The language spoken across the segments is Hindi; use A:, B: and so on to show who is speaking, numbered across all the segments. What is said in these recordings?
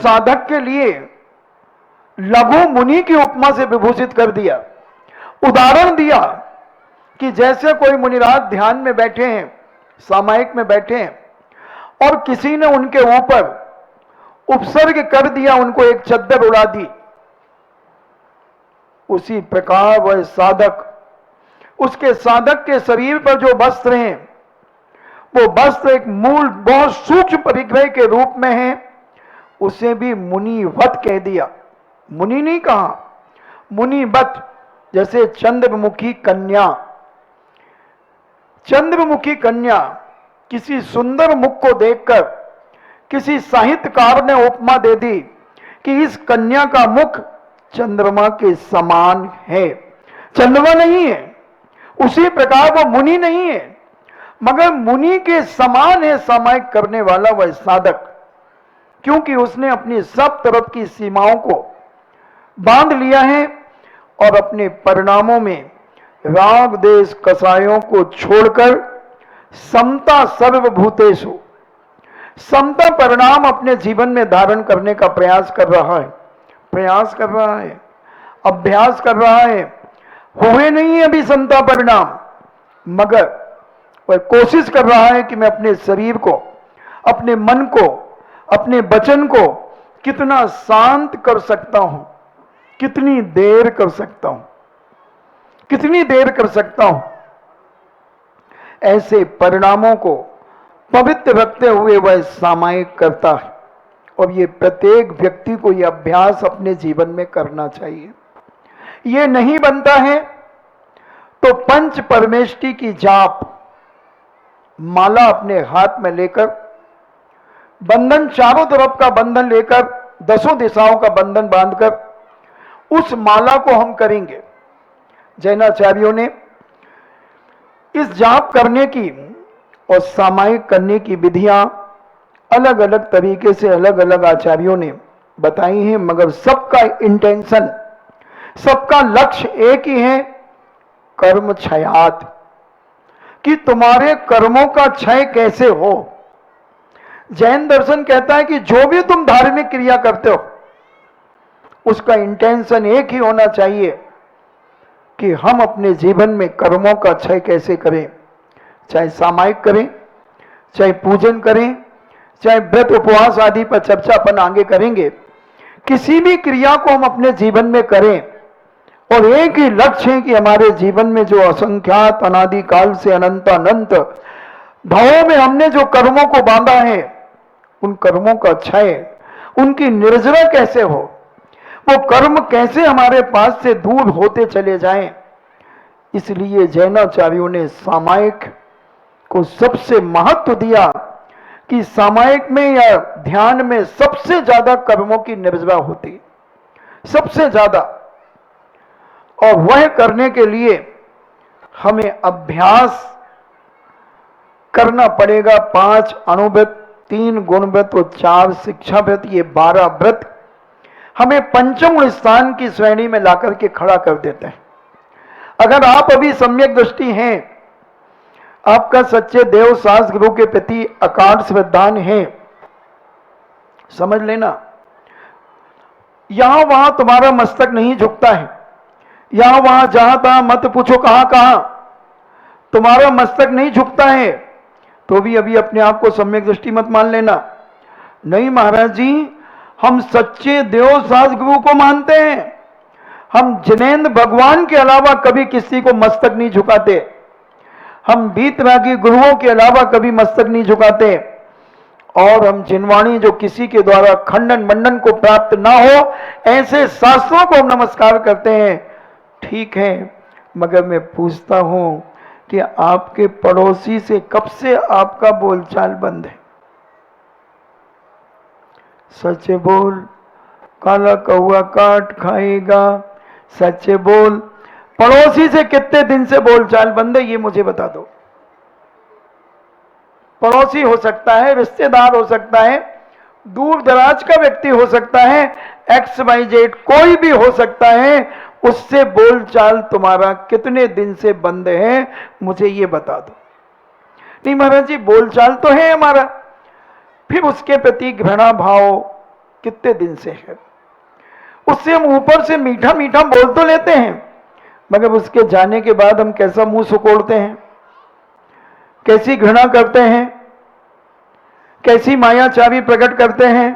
A: साधक के लिए लघु मुनि की उपमा से विभूषित कर दिया। उदाहरण दिया कि जैसे कोई मुनिराज ध्यान में बैठे हैं, सामायिक में बैठे हैं, और किसी ने उनके ऊपर उपसर्ग कर दिया, उनको एक चद्दर उड़ा दी, उसी प्रकार वह साधक, उसके साधक के शरीर पर जो वस्त्र हैं, वो वस्त्र एक मूल बहुत सूक्ष्म परिग्रह के रूप में है, उसे भी मुनिवत कह दिया। मुनि नहीं कहा, मुनिवत। जैसे चंद्रमुखी कन्या, चंद्रमुखी कन्या किसी सुंदर मुख को देखकर किसी साहित्यकार ने उपमा दे दी कि इस कन्या का मुख चंद्रमा के समान है। चंद्रमा नहीं है, उसी प्रकार वो मुनि नहीं है, मगर मुनि के समान है सामायिक करने वाला वह साधक, क्योंकि उसने अपनी सब तरफ की सीमाओं को बांध लिया है और अपने परिणामों में राग देश कसायों को छोड़कर समता सर्वभूतेषु, समता परिणाम अपने जीवन में धारण करने का प्रयास कर रहा है, अभ्यास कर रहा है। हुए नहीं अभी समता परिणाम, मगर वह कोशिश कर रहा है कि मैं अपने शरीर को, अपने मन को, अपने वचन को कितना शांत कर सकता हूं, कितनी देर कर सकता हूं, कितनी देर कर सकता हूं। ऐसे परिणामों को पवित्र रखते हुए वह सामायिक करता है, और ये प्रत्येक व्यक्ति को यह अभ्यास अपने जीवन में करना चाहिए। ये नहीं बनता है तो पंच परमेष्टि की जाप माला अपने हाथ में लेकर, बंधन चारों तरफ का बंधन लेकर, 10 दिशाओं का बंधन बांधकर उस माला को हम करेंगे। जैनाचार्यों ने इस जाप करने की और सामायिक करने की विधियां अलग अलग तरीके से अलग अलग आचार्यों ने बताई हैं, मगर सबका इंटेंशन, सबका लक्ष्य एक ही है, कर्म क्षयात, कि तुम्हारे कर्मों का क्षय कैसे हो। जैन दर्शन कहता है कि जो भी तुम धार्मिक क्रिया करते हो उसका इंटेंशन एक ही होना चाहिए कि हम अपने जीवन में कर्मों का क्षय कैसे करें, चाहे सामायिक करें, चाहे पूजन करें, चाहे व्रत उपवास आदि पर चर्चा अपन आगे करेंगे। किसी भी क्रिया को हम अपने जीवन में करें और एक ही लक्ष्य है कि हमारे जीवन में जो असंख्यात अनादि काल से अनंत अनंत भावों में हमने जो कर्मों को बांधा है, उन कर्मों का क्षय, उनकी निर्जरा कैसे हो, वो कर्म कैसे हमारे पास से दूर होते चले जाएं। इसलिए जैनाचार्यों ने सामायिक को सबसे महत्व दिया कि सामायिक में या ध्यान में सबसे ज्यादा कर्मों की निर्जरा होती, सबसे ज्यादा। और वह करने के लिए हमें अभ्यास करना पड़ेगा। 5 अणुव्रत, 3 गुणव्रत और 4 शिक्षाव्रत, ये 12 व्रत हमें पंचम स्थान की श्रेणी में लाकर के खड़ा कर देते हैं। अगर आप अभी सम्यक दृष्टि हैं, आपका सच्चे देव शास्त्र गुरु के प्रति अकाट श्रद्धान है, समझ लेना, यहां वहां तुम्हारा मस्तक नहीं झुकता है, यहां वहां जहां तहां मत पूछो कहां कहां तुम्हारा मस्तक नहीं झुकता है, तो भी अभी अपने आप को सम्यक दृष्टि मत मान लेना। नहीं महाराज जी, हम सच्चे देव शास्त्र गुरु को मानते हैं, हम जिनेंद्र भगवान के अलावा कभी किसी को मस्तक नहीं झुकाते, हम बीतरागी गुरुओं के अलावा कभी मस्तक नहीं झुकाते, और हम जिनवाणी जो किसी के द्वारा खंडन मंडन को प्राप्त ना हो ऐसे शास्त्रों को हम नमस्कार करते हैं। ठीक है, मगर मैं पूछता हूं कि आपके पड़ोसी से कब से आपका बोलचाल बंद है? सच बोल, काला कौआ काट खाएगा, सच बोल। पड़ोसी से कितने दिन से बोलचाल बंद है, ये मुझे बता दो। पड़ोसी हो सकता है, रिश्तेदार हो सकता है, दूर दराज का व्यक्ति हो सकता है, XYZ कोई भी हो सकता है, उससे बोलचाल तुम्हारा कितने दिन से बंद है, मुझे ये बता दो। नहीं महाराज जी, बोलचाल तो है हमारा, फिर उसके प्रति घृणा भाव, कितने दिन से है। उससे हम ऊपर से मीठा मीठा बोल तो लेते हैं, मगर उसके जाने के बाद हम कैसा मुंह सुकोड़ते हैं, कैसी घृणा करते हैं, कैसी माया चावी प्रकट करते हैं।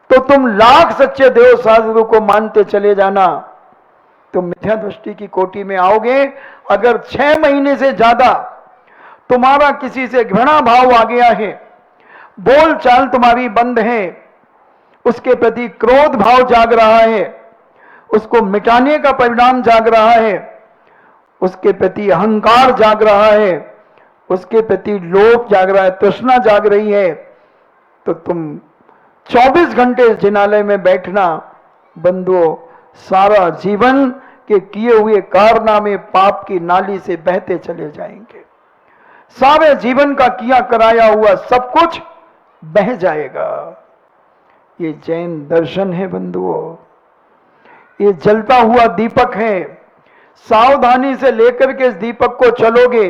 A: तो तुम लाख सच्चे देव साधु को मानते चले जाना, तुम मिथ्या दृष्टि की कोटि में आओगे। अगर 6 महीने से ज्यादा तुम्हारा किसी से घृणा भाव आ गया है, बोल चाल तुम्हारी बंद है, उसके प्रति क्रोध भाव जाग रहा है, उसको मिटाने का परिणाम जाग रहा है, उसके प्रति अहंकार जाग रहा है, उसके प्रति लोभ जाग रहा है, तृष्णा जाग रही है, तो तुम 24 घंटे जिनालय में बैठना बंधुओं, सारा जीवन के किए हुए कारनामे पाप की नाली से बहते चले जाएंगे। सारे जीवन का किया कराया हुआ सब कुछ बह जाएगा। ये जैन दर्शन है बंधुओं, ये जलता हुआ दीपक है। सावधानी से लेकर के इस दीपक को चलोगे,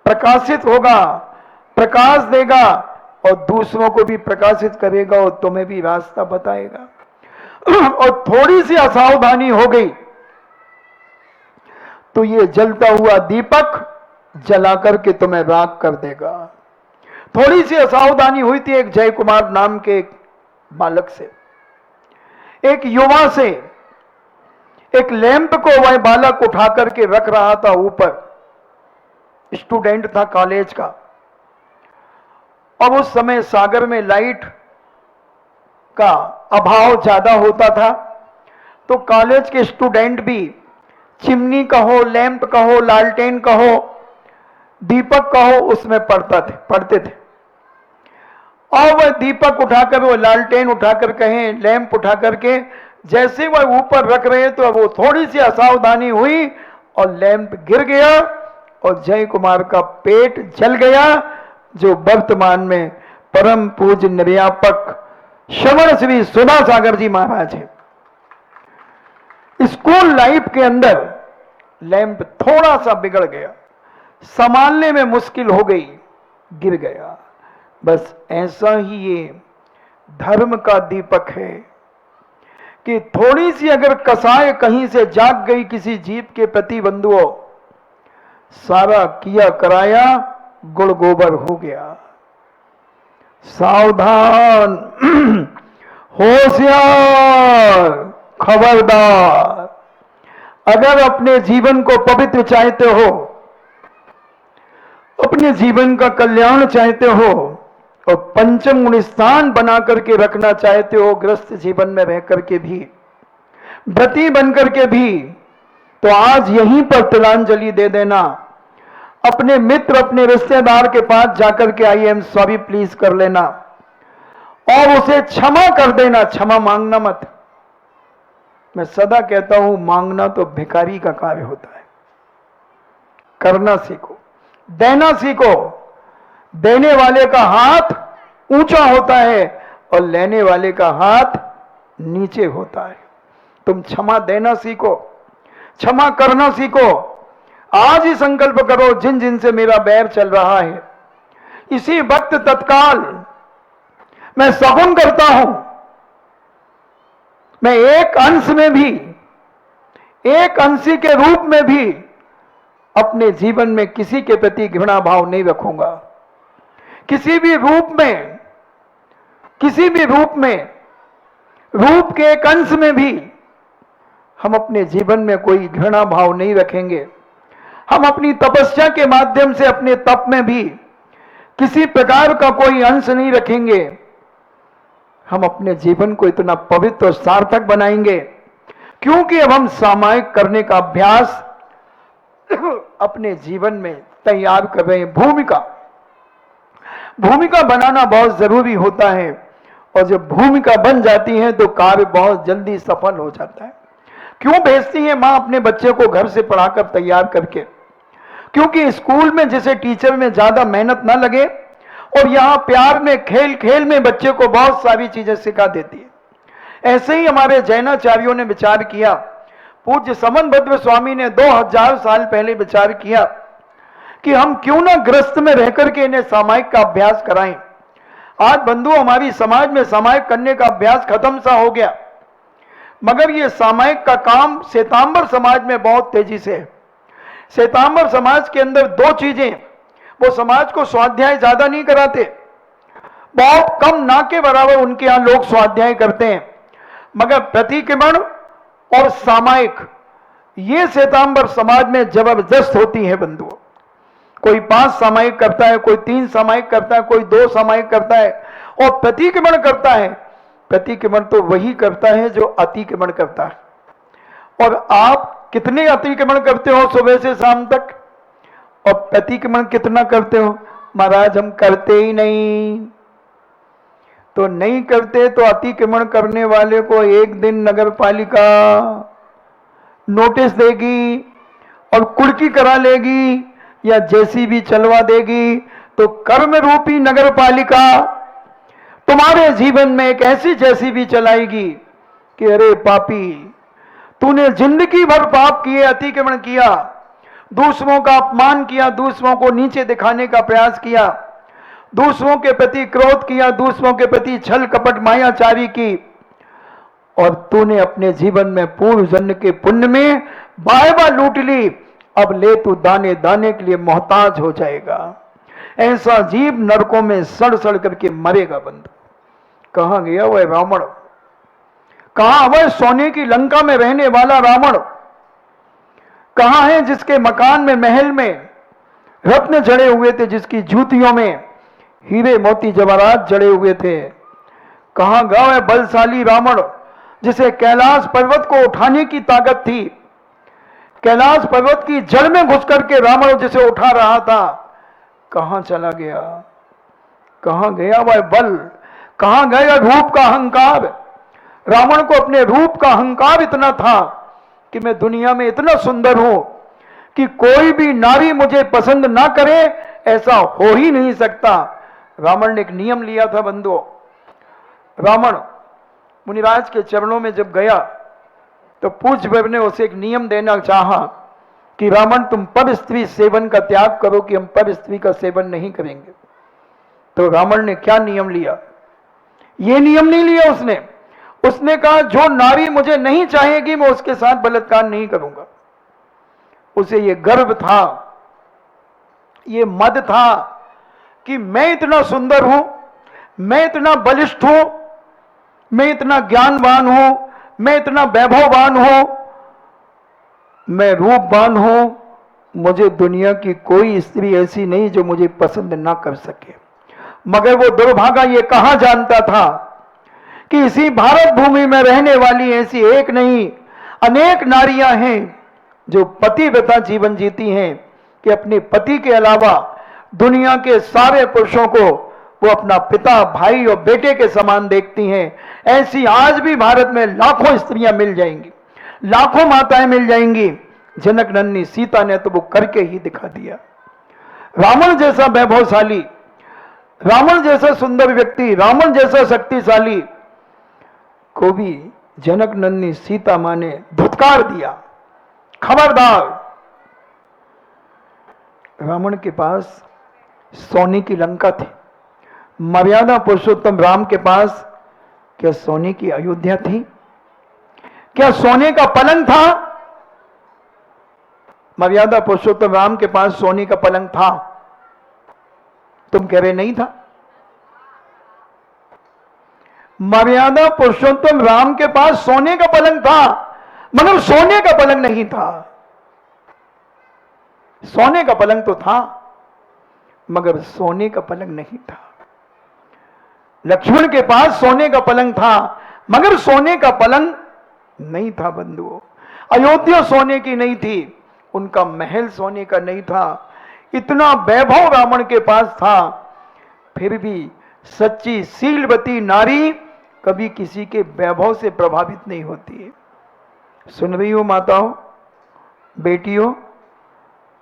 A: प्रकाशित होगा, प्रकाश देगा और दूसरों को भी प्रकाशित करेगा और तुम्हें भी रास्ता बताएगा। और थोड़ी सी असावधानी हो गई तो ये जलता हुआ दीपक जला करके तुम्हें राख कर देगा। थोड़ी सी असावधानी हुई थी एक जय कुमार नाम के एक बालक से, एक युवा से। एक लैंप को वह बालक उठा करके रख रहा था ऊपर, स्टूडेंट था कॉलेज का। अब उस समय सागर में लाइट का अभाव ज्यादा होता था, तो कॉलेज के स्टूडेंट भी चिमनी कहो, लैंप कहो, लालटेन कहो, दीपक कहो, उसमें पढ़ते थे। और वह दीपक उठाकर, वो लालटेन उठाकर कहें, लैंप उठाकर के जैसे वह ऊपर रख रहे तो वो थोड़ी सी असावधानी हुई और लैंप गिर गया और जय कुमार का पेट जल गया, जो वर्तमान में परम पूज्य निर्यापक श्रवण श्री सुधा सागर जी महाराज है। स्कूल लाइफ के अंदर लैंप थोड़ा सा बिगड़ गया, संभालने में मुश्किल हो गई, गिर गया। बस ऐसा ही ये धर्म का दीपक है कि थोड़ी सी अगर कसाय कहीं से जाग गई किसी जीव के प्रति बंधुओं, सारा किया कराया गुड़ गोबर हो गया। सावधान, होशियार, खबरदार। अगर अपने जीवन को पवित्र चाहते हो, अपने जीवन का कल्याण चाहते हो और पंचम गुण स्थान बना करके रखना चाहते हो, ग्रस्त जीवन में रह करके भी, व्रती बन करके भी, तो आज यहीं पर तिलांजलि दे देना। अपने मित्र, अपने रिश्तेदार के पास जाकर के आई एम सॉरी प्लीज कर लेना और उसे क्षमा कर देना। क्षमा मांगना मत। मैं सदा कहता हूं, मांगना तो भिखारी का कार्य होता है, करना सीखो, देना सीखो। देने वाले का हाथ ऊंचा होता है और लेने वाले का हाथ नीचे होता है। तुम क्षमा देना सीखो, क्षमा करना सीखो। आज ही संकल्प करो, जिन जिन से मेरा बैर चल रहा है, इसी वक्त तत्काल मैं सगुन करता हूं। मैं एक अंश में भी, एक अंशी के रूप में भी अपने जीवन में किसी के प्रति घृणा भाव नहीं रखूंगा। किसी भी रूप में, किसी भी रूप में, रूप के एक अंश में भी हम अपने जीवन में कोई घृणा भाव नहीं रखेंगे। हम अपनी तपस्या के माध्यम से अपने तप में भी किसी प्रकार का कोई अंश नहीं रखेंगे। हम अपने जीवन को इतना पवित्र और सार्थक बनाएंगे क्योंकि अब हम सामायिक करने का अभ्यास अपने जीवन में तैयार कर रहे हैं। भूमिका बनाना बहुत जरूरी होता है और जब भूमिका बन जाती है तो कार्य बहुत जल्दी सफल हो जाता है। क्यों भेजती है मां अपने बच्चे को घर से पढ़ाकर तैयार करके? क्योंकि स्कूल में जैसे टीचर में ज्यादा मेहनत ना लगे और यहां प्यार में, खेल खेल में बच्चे को बहुत सारी चीजें सिखा देती है। ऐसे ही हमारे जैनाचार्यों ने विचार किया, पूज्य समनभद्र स्वामी ने 2000 साल पहले विचार किया कि हम क्यों ना गृहस्थ में रहकर के इन्हें सामायिक का अभ्यास कराएं। आज बंधु हमारी समाज में सामायिक करने का अभ्यास खत्म सा हो गया, मगर ये सामायिक का काम श्वेतांबर समाज में बहुत तेजी से है। श्वेतांबर समाज के अंदर दो चीजें, वो समाज को स्वाध्याय ज्यादा नहीं कराते, बहुत कम, ना के बराबर उनके यहां लोग स्वाध्याय करते हैं, मगर प्रतिक्रमण और सामायिक ये श्वेतांबर समाज में जबरदस्त होती है बंधुओं। कोई 5 सामायिक करता है, कोई 3 सामायिक करता है, कोई 2 सामायिक करता है, और प्रतिक्रमण करता है। प्रतिक्रमण तो वही करता है जो अतिक्रमण करता है। और आप कितने अतिक्रमण करते हो सुबह से शाम तक, और प्रतिक्रमण कितना करते हो? महाराज हम करते ही नहीं। तो नहीं करते तो अतिक्रमण करने वाले को एक दिन नगर पालिका नोटिस देगी और कुर्की करा लेगी या जेसीबी चलवा देगी। तो कर्म रूपी नगर पालिका तुम्हारे जीवन में एक ऐसी जेसीबी चलाएगी कि अरे पापी, तूने जिंदगी भर पाप किए, अतिक्रमण किया, दूसरों का अपमान किया, दूसरों को नीचे दिखाने का प्रयास किया, दूसरों के प्रति क्रोध किया, दूसरों के प्रति छल कपट मायाचारी की, और तूने अपने जीवन में पूर्व जन्म के पुण्य में बायबा लूट ली। अब ले तू दाने दाने के लिए मोहताज हो जाएगा। ऐसा जीव नरकों में सड़ सड़ करके मरेगा बंधु। कहां गया वह रावण? कहां वह सोने की लंका में रहने वाला रावण? कहां है जिसके मकान में, महल में रत्न जड़े हुए थे, जिसकी जूतियों में हीरे मोती जवाहरात जड़े हुए थे? कहां गया वह बलशाली रावण जिसे कैलाश पर्वत को उठाने की ताकत थी? कैलाश पर्वत की जड़ में घुस करके रावण जिसे उठा रहा था, कहां चला गया? कहां गया वह बल? कहां गया रूप का अहंकार? रावण को अपने रूप का अहंकार इतना था कि मैं दुनिया में इतना सुंदर हूं कि कोई भी नारी मुझे पसंद ना करे, ऐसा हो ही नहीं सकता। रावण ने एक नियम लिया था बंधुओं। रावण मुनिराज के चरणों में जब गया तो पूज्य ने उसे एक नियम देना चाहा कि रावण तुम पर स्त्री सेवन का त्याग करो, कि हम पर स्त्री का सेवन नहीं करेंगे। तो रावण ने क्या नियम लिया? ये नियम नहीं लिया उसने कहा जो नारी मुझे नहीं चाहेगी मैं उसके साथ बलात्कार नहीं करूंगा। उसे ये गर्व था, ये मद था कि मैं इतना सुंदर हूं, मैं इतना बलिष्ठ हूं, मैं इतना ज्ञानवान हूं, मैं इतना वैभववान हूं, मैं रूपवान हूं, मुझे दुनिया की कोई स्त्री ऐसी नहीं जो मुझे पसंद ना कर सके। मगर वो दुर्भागा ये कहां जानता था कि इसी भारत भूमि में रहने वाली ऐसी एक नहीं अनेक नारियां हैं जो पतिव्रता जीवन जीती हैं, कि अपने पति के अलावा दुनिया के सारे पुरुषों को वो अपना पिता, भाई और बेटे के समान देखती हैं। ऐसी आज भी भारत में लाखों स्त्रियां मिल जाएंगी, लाखों माताएं मिल जाएंगी। जनक नंदनी सीता ने तो वो करके ही दिखा दिया। रावण जैसा वैभवशाली, रावण जैसा सुंदर व्यक्ति, रावण जैसा शक्तिशाली को भी जनक नंदनी सीता मां ने धुतकार दिया। खबरदार, रावण के पास सोने की लंका थी, मर्यादा पुरुषोत्तम राम के पास क्या सोने की अयोध्या थी? क्या सोने का पलंग था? मर्यादा पुरुषोत्तम राम के पास सोने का पलंग था? तुम कह रहे नहीं था। मर्यादा पुरुषोत्तम राम के पास सोने का पलंग था, मगर सोने का पलंग नहीं था। सोने का पलंग तो था, मगर सोने का पलंग नहीं था। लक्ष्मण के पास सोने का पलंग था, मगर सोने का पलंग नहीं था बंधुओं। अयोध्या सोने की नहीं थी, उनका महल सोने का नहीं था। इतना वैभव रावण के पास था, फिर भी सच्ची शीलवती नारी कभी किसी के वैभव से प्रभावित नहीं होती है। सुन रही हो माताओं, बेटियों,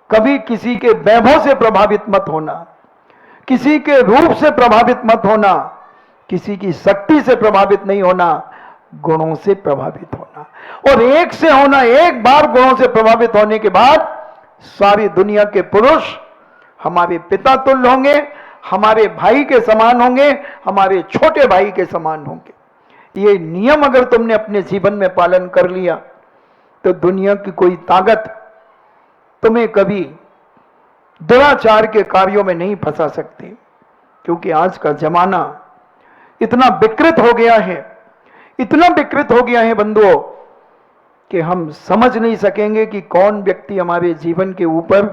A: कभी किसी के वैभव से प्रभावित मत होना, किसी के रूप से प्रभावित मत होना, किसी की शक्ति से प्रभावित नहीं होना, गुणों से प्रभावित होना। और एक से होना, एक बार गुणों से प्रभावित होने के बाद सारी दुनिया के पुरुष हमारे पिता तुल्य होंगे, हमारे भाई के समान होंगे, हमारे छोटे भाई के समान होंगे। ये नियम अगर तुमने अपने जीवन में पालन कर लिया तो दुनिया की कोई ताकत तुम्हें कभी दुराचार के कार्यों में नहीं फंसा सकती। क्योंकि आज का जमाना इतना विकृत हो गया है, इतना विकृत हो गया है बंधुओं, कि हम समझ नहीं सकेंगे कि कौन व्यक्ति हमारे जीवन के ऊपर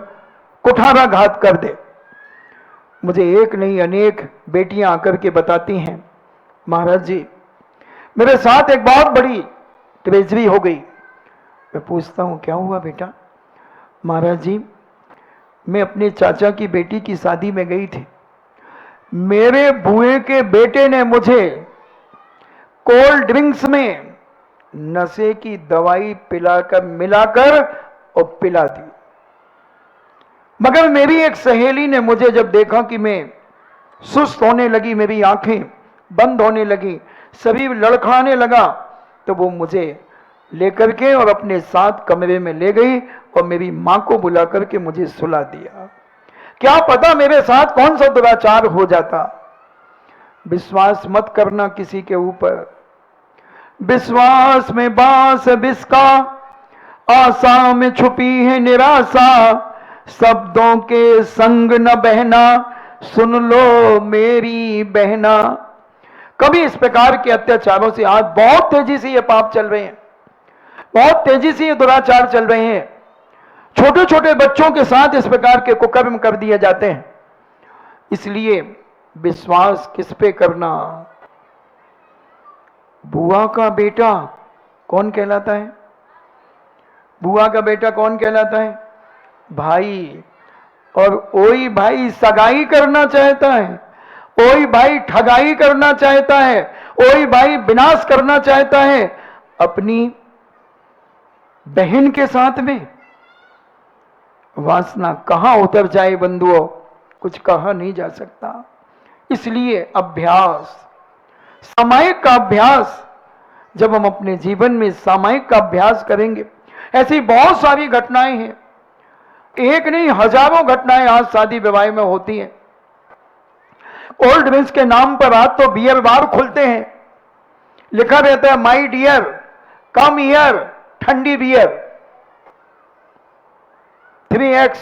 A: कुठाराघात कर दे। मुझे एक नहीं अनेक बेटियां आकर के बताती हैं, महाराज जी मेरे साथ एक बहुत बड़ी ट्रेजरी हो गई। मैं पूछता हूं क्या हुआ बेटा? महाराज जी मैं अपने चाचा की बेटी की शादी में गई थी, मेरे बुए के बेटे ने मुझे कोल्ड ड्रिंक्स में नशे की दवाई मिलाकर और पिला दी। मगर मेरी एक सहेली ने मुझे जब देखा कि मैं सुस्त होने लगी, मेरी आंखें बंद होने लगी, शरीर लड़खड़ाने लगा, तो वो मुझे लेकर के और अपने साथ कमरे में ले गई और मेरी मां को बुला करके मुझे सुला दिया। क्या पता मेरे साथ कौन सा दुराचार हो जाता। विश्वास मत करना किसी के ऊपर। विश्वास में बांस बिस्का, आशा में छुपी है निराशा, शब्दों के संग न बहना, सुन लो मेरी बहना। कभी इस प्रकार के अत्याचारों से आज बहुत तेजी से ये पाप चल रहे हैं, बहुत तेजी से ये दुराचार चल रहे हैं। छोटे छोटे बच्चों के साथ इस प्रकार के कुकर्म कर दिए जाते हैं। इसलिए विश्वास किस पे करना? बुआ का बेटा कौन कहलाता है? बुआ का बेटा कौन कहलाता है? भाई। और ओई भाई सगाई करना चाहता है, ओई भाई ठगाई करना चाहता है, ओई भाई विनाश करना चाहता है अपनी बहन के साथ में। वासना कहां उतर जाए बंधुओं, कुछ कहा नहीं जा सकता। इसलिए अभ्यास, सामायिक का अभ्यास, जब हम अपने जीवन में सामायिक का अभ्यास करेंगे, ऐसी बहुत सारी घटनाएं हैं, एक नहीं हजारों घटनाएं आज शादी विवाह में होती हैं। कोल्ड ड्रिंक्स के नाम पर आज तो बियर बार खुलते हैं, लिखा रहता है माई डियर कम हियर ठंडी बियर, 3X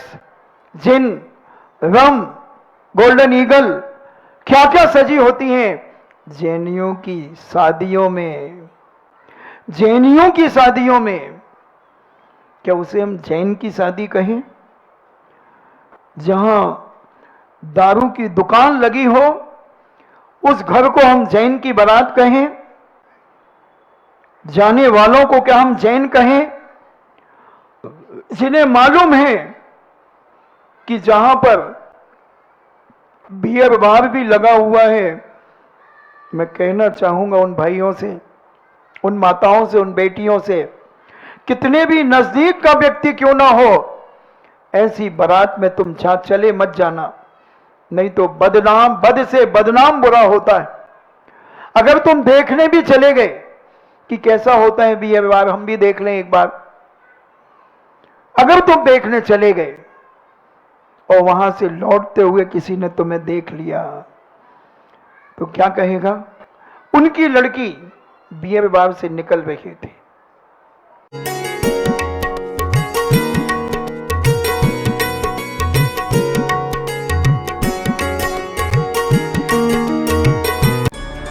A: जिन, रम, गोल्डन ईगल, क्या क्या सजी होती हैं जैनियों की शादियों में। जैनियों की शादियों में, क्या उसे हम जैन की शादी कहें? जहां दारू की दुकान लगी हो उस घर को हम जैन की बारात कहें? जाने वालों को क्या हम जैन कहें? जिन्हें मालूम है कि जहां पर बियर बार भी लगा हुआ है, मैं कहना चाहूंगा उन भाइयों से, उन माताओं से, उन बेटियों से, कितने भी नजदीक का व्यक्ति क्यों ना हो, ऐसी बारात में तुम साथ चले मत जाना, नहीं तो बदनाम, बद से बदनाम बुरा होता है। अगर तुम देखने भी चले गए कि कैसा होता है बियर बार, हम भी देख लें एक बार, अगर तुम देखने चले गए और वहां से लौटते हुए किसी ने तुम्हें देख लिया तो क्या कहेगा? उनकी लड़की बियर बार से निकल रही थी,